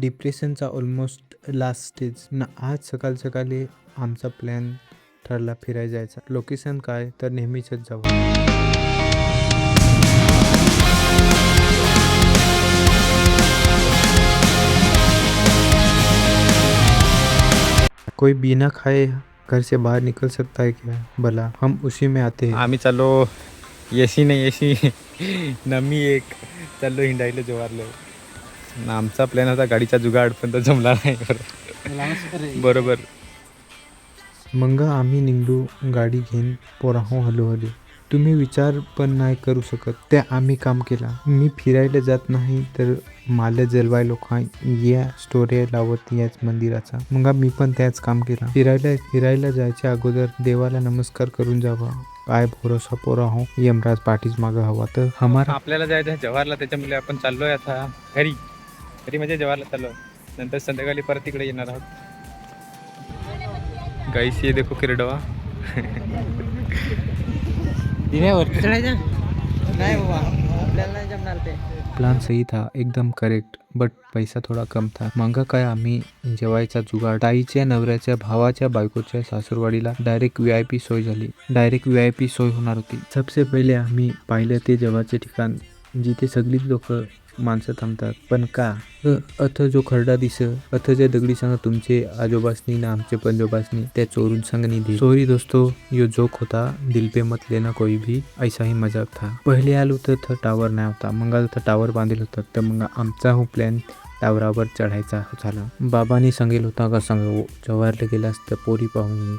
डिप्रेशनचा almost last stage ना. आज सकाळी आमचा प्लॅन ठरला फिरायला जायचा. लोकेशन काय तर नेहमीच जाऊ. कोई बिना खाए घर से बाहर निकल सकता है क्या भला? हम उसी में आते हैं. आम्ही चाललो एसी नाही एसी नमी एक चाललो हिंडायला जवारलं. आमचा प्लॅन होता गाडीचा जुगाड पण तो जमला नाही. बरोबर. मग आम्ही निघलो गाडी घेऊन पोराहो हळूहळू. तुम्ही विचार पण नाही करू शकत त्या आम्ही काम केला. मी फिरायला जात नाही तर मला जलवाय लोक या स्टोरी लावत याच मंदिराचा. मग मी पण त्याच काम केला. फिरायला जायच्या अगोदर देवाला नमस्कार करून जावा. काय भरोसा पोराहो यमराज पाठीच मागं हवा तर हमारा. आपल्याला जायचं आहे जवाहरला, त्याच्यामुळे आपण चाललोय आता घरी. म्हणजे जवाहरला चाललो, नंतर संध्याकाळी परत इकडे येणार आहोत. गाईस ये देखो किरडवा. नाही बाबा आपल्याला नाही जमणार ते. प्लान सही था एकदम करेक्ट बट पैसा थोडा कम था. मग काय आम्ही जेवायचा जुगाड. ताईच्या नवऱ्याच्या भावाच्या बायकोच्या सासूरवाडीला डायरेक्ट VIP सोय झाली. डायरेक्ट VIP सोय होणार होती. सबसे पहिले आम्ही पाहिलं ते जेवायचे ठिकाण जिथे सगळीच लोक माणसं थांबतात. पण का अथ जो खरडा दिस अथ जे दगडी सांग तुमचे आजोबासनी ना आमचे पंजोबासनी त्या चोरून सांगनी दे. सॉरी दोस्तों यो जोक होता, दिल पे मत लेना कोई भी, ऐसा ही मजाक था. पहिले आलो तर टावर नाही होता. मग टावर बांधील होता तर मग आमचा हो प्लॅन टावरावर चढायचा झाला. बाबांनी सांगेल होता का सांग जवाहरला गेलास तर पोरी पाहून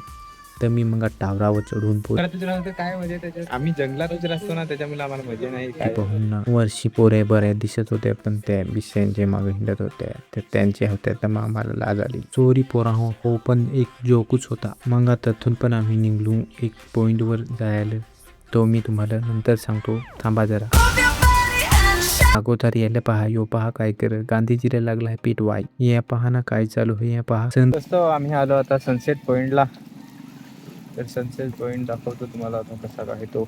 तर मी मग टावरावर चढून काय मजा त्याच्यात. आम्ही जंगलातच राहतो ना, त्याच्यामुळे आम्हाला मजा नाही काय. पाहून ना वर्षी पोरे बऱ्या दिसत होत्या पण त्या बिस्यांचे मागे हिंडत होत्या तर त्यांच्या होत्या तर मग आम्हाला लाज आली. चोरी पोरा हो पण एक जोकूच होता. मग तिथून पण आम्ही निघलो एक पॉइंटवर जायला. तो मी तुम्हाला नंतर सांगतो, थांबा जरा. अगोदर यायला पहा यो पहा काय कर गांधीजीला लागला पीठ वाय. या पहा ना काय चालू आहे या पहा. दोस्तों आम्ही आलो आता सनसेट पॉइंटला. तर सनसेट पॉइंट दाखवतो तुम्हाला आता कसा काय तो.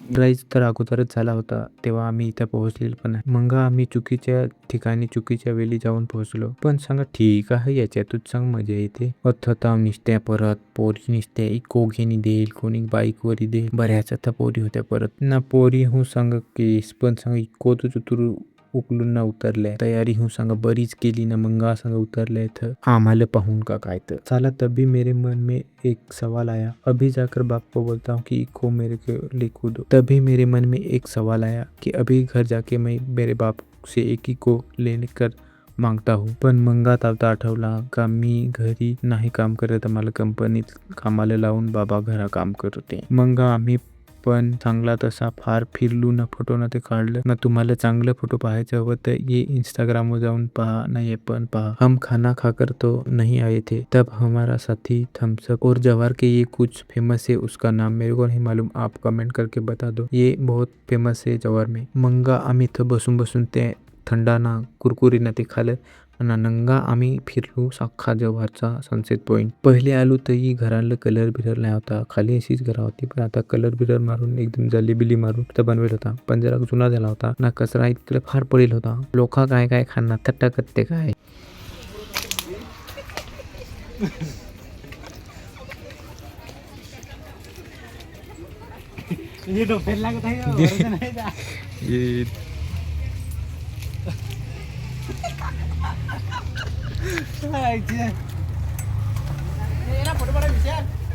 सनराईज तर अगोदरच झाला होता तेव्हा आम्ही इथं पोहोचलेलो पण आहे. मग आम्ही चुकीच्या ठिकाणी चुकीच्या वेळी जाऊन पोहोचलो. पण सांगा ठीक आहे याच्यातच सांग मजा येते. अथताव निसत्या परत पोरी निसत्या इको घेणी देईल कोणी बाईक वरी देईल. बऱ्याच आता पोरी होत्या परत ना पोरी हूँ सांग केस पण सांग इको तुझं उकलून ना उतरल्या. तयारी हूँ सांग बरीच केली ना मंगा सांग उतरल्या इथं आम्हाला पाहून का काय तर चला. तभी मेरे मन में एक सवाल आया. अभी जाकर बाप को बोलता हूँ कि इको मेरे को लिखो दो. तभी मेरे मन में एक सवाल आया कि अभी घर जाके मैं मेरे बाप से एक इको लेने कर मागता हूँ. पण मंगात आता आठवला का मी घरी नाही काम करत, मला कंपनीत कामाला लावून बाबा घरा काम करते. मग आम्ही पण चांगला तसा फार फिरलू ना फोटो ना ते काढलं ना. तुम्हाला चांगलं फोटो पाहायचं हवं तर ये इंस्टाग्रामवर जाऊन पहा ना. ये पण पहा हम खाना खाकर तो नहीं आए थे तब हमारा साथी थम्सअप और जवाहर के ये कुछ फेमस है उसका नाम मेरे को नहीं मालूम, आप कमेंट करके बता दो. ये बहुत फेमस है जवाहर में. मग आम्ही इथं बसून ते थंडा ना कुरकुरी ना ते खाल्लं ना. नंगा आम्ही फिरलो अख्खा जवाहरचा सनसेट पॉइंट. पहिले आलो तरी घराला कलर बिलर नाही होता, खाली अशीच घरा होती. पण आता कलर बिलर मारून एकदम जली मारून तर बनवेल होता. पण जरा जुना झाला होता ना. कचरा इतकं फार पडेल होता. लोक काय खाणार थट्टा करते काय.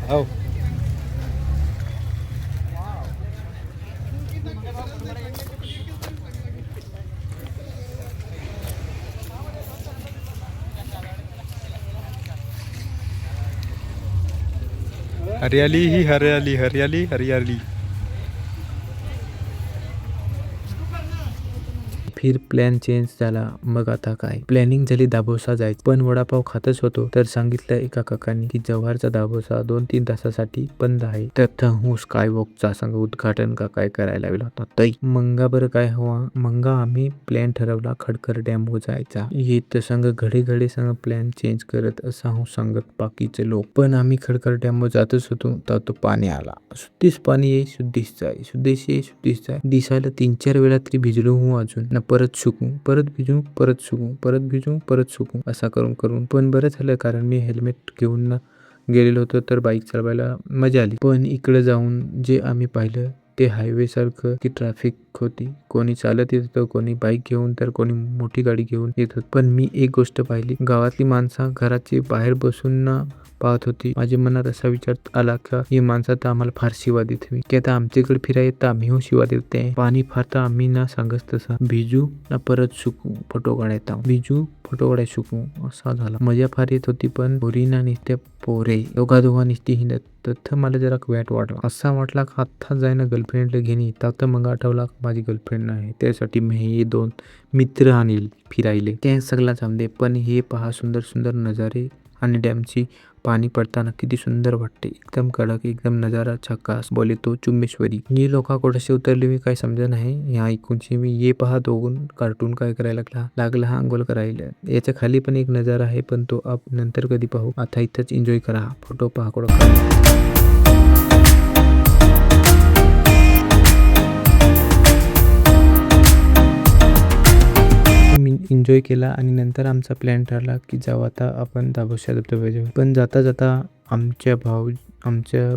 हो हरियाली ही हरियाली हरियाली हरियाली. फिर प्लॅन चेंज झाला. मग आता काय प्लॅनिंग झाली दाबोसा जायचं. पण वडापाव खातच होतो तर सांगितलं एका काकांनी की जवाहरचा दाबोसा 2-3 तासासाठी बंद आहे. तर हूँ स्काय वॉकचा संग उद्घाटन का काय करायला लावला होता तै. मंगा बरं काय हवा. मंगा आम्ही प्लॅन ठरवला खडकर डॅम वर जायचा. येत संग घडे संग प्लॅन चेंज करत असा हूँ सांगत बाकीचे लोक. पण आम्ही खडकर डॅम वर जातच होतो तर तो पाणी आला. शुद्धीच पाणी ये शुद्धीच जाय शुद्धीच ये शुद्धीच जाय. दिसायला 3-4 वेळा तरी भिजलो हूँ अजून ना. परत सुकू, परत भिजू, परत सुकू, परत भिजू, परत सुकू, असा करून करून. पण बरं झालं कारण मी हेल्मेट घेऊन ना गेलेलो होतो तर बाईक चालवायला मजा आली. पण इकडे जाऊन जे आम्ही पाहिलं ते हायवे सारखं की ट्रॅफिक होती. कोणी चालत येत होतं, कोणी बाईक घेऊन तर कोणी मोठी गाडी घेऊन येत होत. पण मी एक गोष्ट पाहिली, गावातली माणसं घराचे बाहेर बसून ना पाहत होती. माझ्या मनात असा विचार आला का ही माणसं तर आम्हाला फार शिवा देत हवी की आता आमच्याकडे फिरायला येत आम्ही हो शिवा देते. पाणी फारतं आम्ही ना सांगत तसा भिजू ना परत सुकू, फोटो काढायचा, भिजू फोटो काढाय सुकू, असा झाला. मजा फार येत होती. पण पोरीना नुसते पोरे दोघा नुसती हिंडत तर मला जरा वाईट वाटला. असा वाटला का आता जाईना गर्लफ्रेंडला घेणे तर मग आठवला माझी गर्लफ्रेंड नाही, त्यासाठी मी हे 2 मित्र आणील फिरायले. ते सगळं जमले. पण हे पहा सुंदर सुंदर नजारे आणि डॅमची पाणी पडताना किती सुंदर वाटते. एकदम कडक, एकदम नजारा झकास. बोले तो चुम्मेश्वरी. ही लोक कुठे उतरली मी काही समजा नाही. या ऐकूनची मी ये पहा दोघून कार्टून काय करायला लागला हा अंघोळ करायला. याच्या खाली पण एक नजारा आहे पण तो आप नंतर कधी पाहू. आता इथंच एन्जॉय करा. फोटो पहा कुठं एन्जॉय केला आणि नंतर आमचा प्लॅन ठरला की जाऊ आता आपण दाभोळच्या धबधब्यावर. पण जाता जाता आमच्या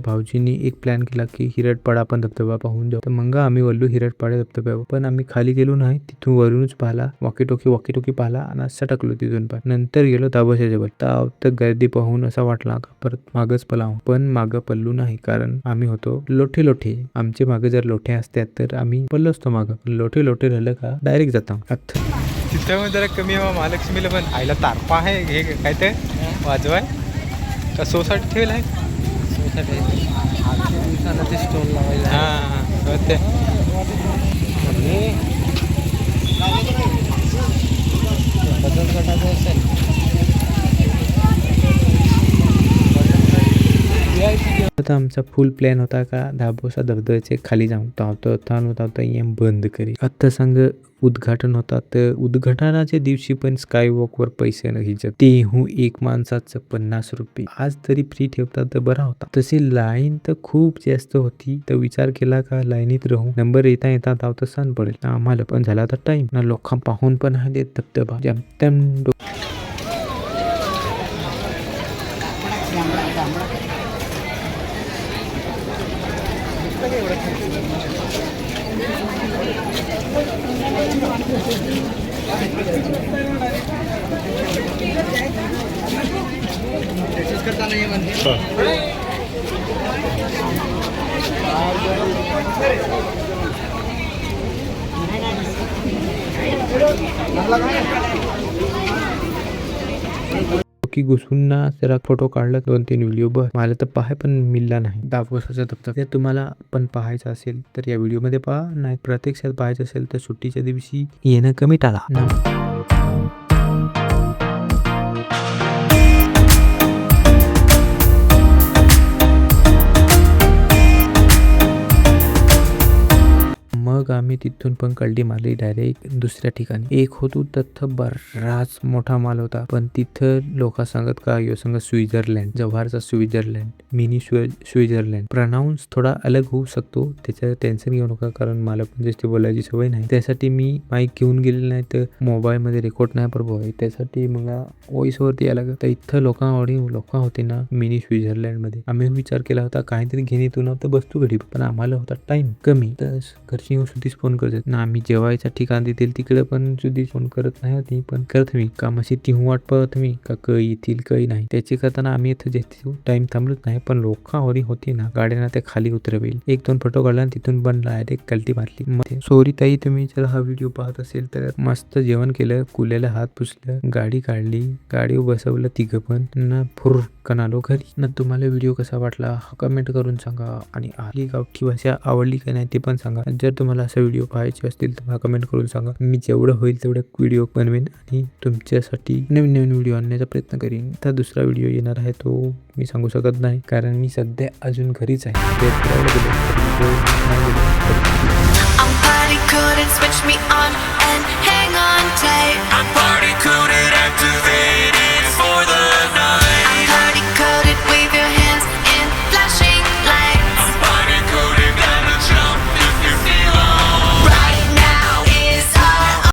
भाऊजींनी एक प्लॅन केला की हिरडपाडा आपण धबधबा पाहून जाऊ. तर मग आम्ही वल्लू हिरडपाडा धबधब्यावर. पण आम्ही खाली गेलो नाही, तिथून वरूनच पाहिला, वॉकी टोकी पाहिला आणि असं टाकलो तिथून. पण नंतर गेलो दाभोळच्या जवळ तर गर्दी पाहून असा वाटला का परत मागच पलाव. पण मागं पडलो नाही कारण आम्ही होतो लोठे. आमचे मागे जर लोठे असतात तर आम्ही पडलो असतो मागं. लोठे राहिलं का डायरेक्ट जाता. तिथं जरा कमी हवा. महालक्ष्मीला पण आईला तारपा आहे हे काय ते वाजवाय का सोसाठी ठेवलं आहे. आजच्या दिवसाला ते स्टोन लावायला हां ते बदल गटाचं असेल. आता आमचा फुल प्लॅन होता का दाभोळच्या धबधब्याचे खाली जाऊन धावतो बंद करी. आता सांग उद्घाटन होता तर उद्घाटनाच्या दिवशी पण स्कायवॉकवर पैसे नाही ते एक माणसाचं 50 रुपये. आज तरी फ्री ठेवतात तर बरा होता. तशी लाईन तर खूप जास्त होती तर विचार केला का लाईनीत राहू, नंबर येता धावतं सण पडेल. आम्हाला पण झाला तर टाइम ना, लोक पाहून पण आले धबधबा जमतेम. की घुसून ना जरा फोटो काढला, 2-3 व्हिडिओ बस. मला तर पाहाय पण मिळला नाही दाभोळचा धबधबा. तुम्हाला पण पाहायचं असेल तर या व्हिडिओमध्ये पहा, नाही प्रत्यक्षात पाहायचं असेल तर सुट्टीच्या दिवशी येणं कमी टाळा. मग आम्ही तिथून पण कल्टी मारली डायरेक्ट दुसऱ्या ठिकाणी. एक होतो तिथं बराच मोठा माल होता पण तिथं लोक सांगत का यो सांगत स्वित्झर्लंड, जव्हारचा स्वित्झर्लंड, मिनी स्वित्झर्लंड. प्रनाऊन्स थोडा अलग होऊ शकतो, त्याचं टेन्शन घेऊ नका कारण मला पण जास्त बोलायची सवय नाही. त्यासाठी मी माईक घेऊन गेलेलं नाही तर मोबाईलमध्ये रेकॉर्ड नाही प्रभाव आहे, त्यासाठी मला व्हॉइस वरती यायला लागत. तर इथं लोक होते ना मिनी स्वित्झर्लंड मध्ये. आम्ही विचार केला होता काहीतरी घेणे तू नव्हतं बसतो घडी, पण आम्हाला होता टाइम कमी तर घरची सुधीच फोन करतात ना. आम्ही जेवायच्या ठिकाण देतील तिकडे पण सुधीच फोन करत नाही होती, पण करत मी कामाशी ती वाट पाहत मी का येतील काही नाही. त्याची करताना आम्ही इथं जास्त टाइम थांबलोच नाही. पण लोकांवरी होती ना गाड्यांना ते खाली उतरवेल. 1-2 फोटो काढला आणि तिथून पण डायरेक्ट कल्टी मारली. मग सॉरी ताई, तुम्ही जर हा व्हिडिओ पाहत असेल तर मस्त जेवण केलं, कुल्याला हात पुसलं, गाडी काढली, गाडीवर बसवलं तिघं पण ना, फुरकन आलो घरी. ना तुम्हाला व्हिडिओ कसा वाटला हा कमेंट करून सांगा आणि आपली गावठी भाषा आवडली का नाही ते पण सांगा. जर तुम्हाला असा व्हिडिओ पाहायचे असतील तर मला कमेंट करून सांगा. मी जेवढं होईल तेवढं व्हिडिओ बनवेन आणि तुमच्यासाठी नवीन व्हिडिओ आणण्याचा प्रयत्न करीन. तर दुसरा व्हिडिओ येणार आहे तो मी सांगू शकत नाही कारण मी सध्या अजून घरीच आहे. I'm glad he couldn't switch me